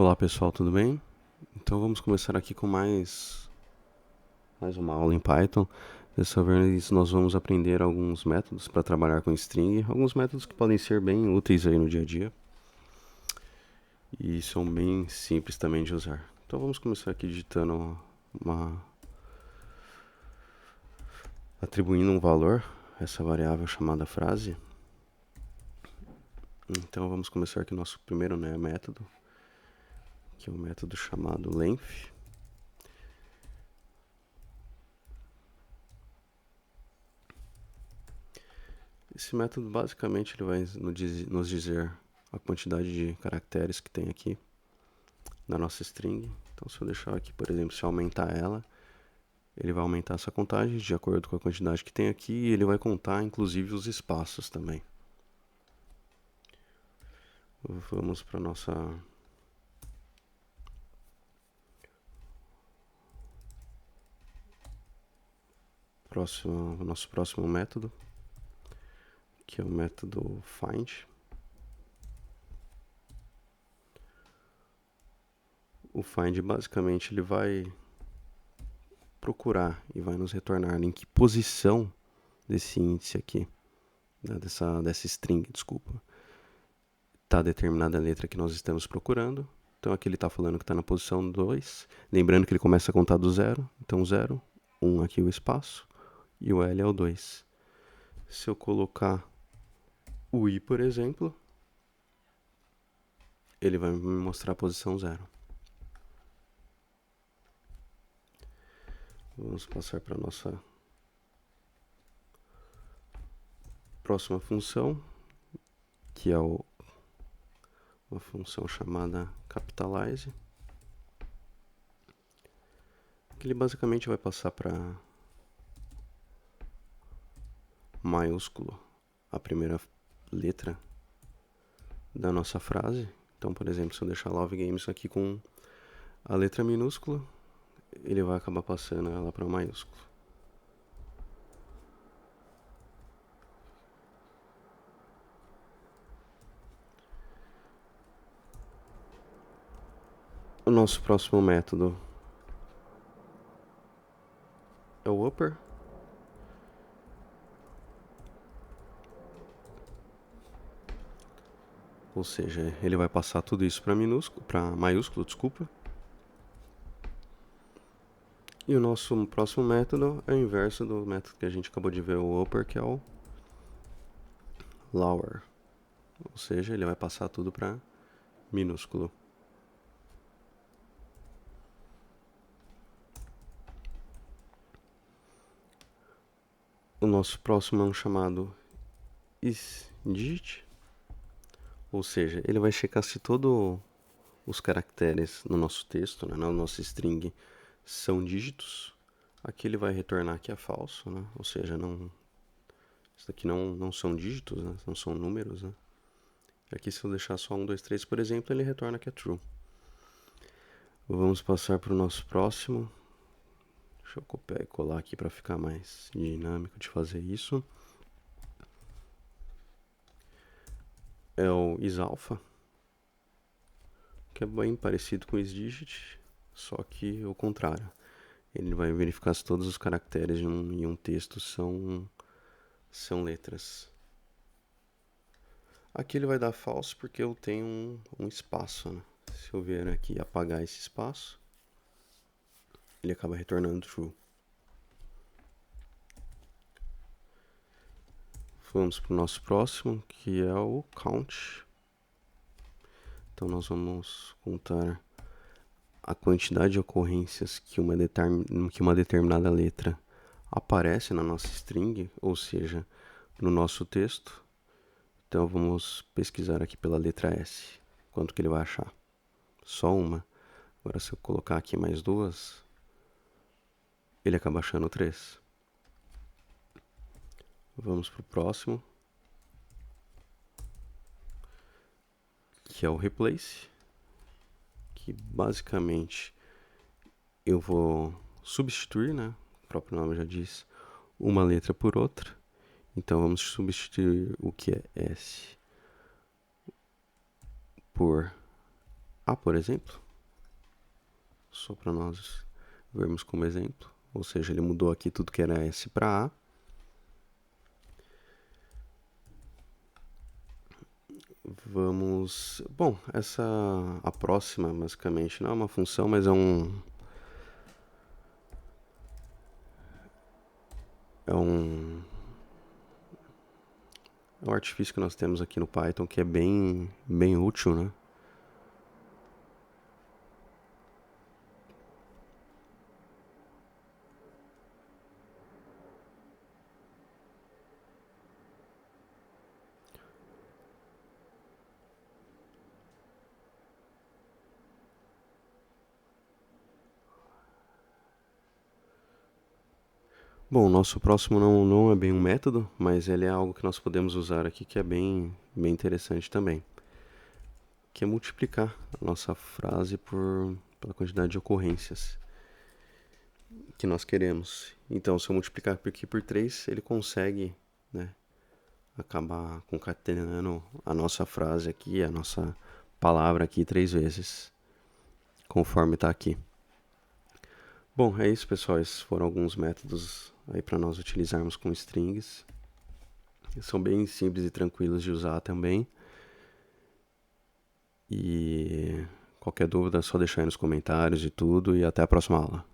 Olá pessoal, tudo bem? Então vamos começar aqui com mais uma aula em Python. Dessa vez nós vamos aprender alguns métodos para trabalhar com string, alguns métodos que podem ser bem úteis aí no dia a dia e são bem simples também de usar. Então vamos começar aqui digitando atribuindo um valor a essa variável chamada frase. Então vamos começar aqui nosso primeiro método, que é o método chamado length. Esse método basicamente ele vai nos dizer a quantidade de caracteres que tem aqui na nossa string. Então se eu deixar aqui, por exemplo, se eu aumentar ela, ele vai aumentar essa contagem de acordo com a quantidade que tem aqui e ele vai contar inclusive os espaços também. Vamos para nosso próximo método, que é o método find. O find basicamente ele vai procurar e vai nos retornar em que posição desse índice aqui, né, dessa string, desculpa, está determinada a letra que nós estamos procurando. Então aqui ele está falando que está na posição 2, lembrando que ele começa a contar do 0, então 0, 1 aqui o espaço, e o L é o 2. Se eu colocar o I, por exemplo, ele vai me mostrar a posição 0. Vamos passar para a nossa próxima função, que é uma função chamada capitalize, que ele basicamente vai passar para maiúsculo a primeira letra da nossa frase. Então, por exemplo, se eu deixar Love Games aqui com a letra minúscula, ele vai acabar passando ela para maiúsculo. O nosso próximo método é o upper. Ou seja, ele vai passar tudo isso para maiúsculo, desculpa. E o nosso próximo método é o inverso do método que a gente acabou de ver, o upper, que é o lower. Ou seja, ele vai passar tudo para minúsculo. O nosso próximo é um chamado isDigit. Ou seja, ele vai checar se todos os caracteres no nosso texto, né, na nossa string, são dígitos. Aqui ele vai retornar que é falso, né? Ou seja, isso daqui não são dígitos, né? Não são números, né? Aqui se eu deixar só 1, 2, 3, por exemplo, ele retorna que é true. Vamos passar para o nosso próximo. Deixa eu copiar e colar aqui para ficar mais dinâmico de fazer isso. É o isAlpha, que é bem parecido com o isDigit, só que o contrário. Ele vai verificar se todos os caracteres em um texto são letras. Aqui ele vai dar false porque eu tenho um espaço, né? Se eu vier aqui e apagar esse espaço, ele acaba retornando true. Vamos para o nosso próximo, que é o count. Então nós vamos contar a quantidade de ocorrências que uma determinada letra aparece na nossa string, ou seja, no nosso texto. Então vamos pesquisar aqui pela letra S, quanto que ele vai achar. Só uma. Agora se eu colocar aqui mais duas, ele acaba achando 3. Vamos para o próximo, que é o replace, que basicamente eu vou substituir, né? O próprio nome já diz, uma letra por outra. Então vamos substituir o que é S por A, por exemplo, só para nós vermos como exemplo, ou seja, ele mudou aqui tudo que era S para A. Vamos, bom, a próxima basicamente não é uma função, mas é um artifício que nós temos aqui no Python que é bem útil, né? Bom, o nosso próximo não é bem um método, mas ele é algo que nós podemos usar aqui que é bem interessante também, que é multiplicar a nossa frase pela quantidade de ocorrências que nós queremos. Então, se eu multiplicar aqui por 3, ele consegue, né, acabar concatenando a nossa frase aqui, a nossa palavra aqui 3 vezes, conforme está aqui. Bom, é isso, pessoal. Esses foram alguns métodos aí para nós utilizarmos com strings. São bem simples e tranquilos de usar também. E qualquer dúvida é só deixar aí nos comentários e tudo. E até a próxima aula.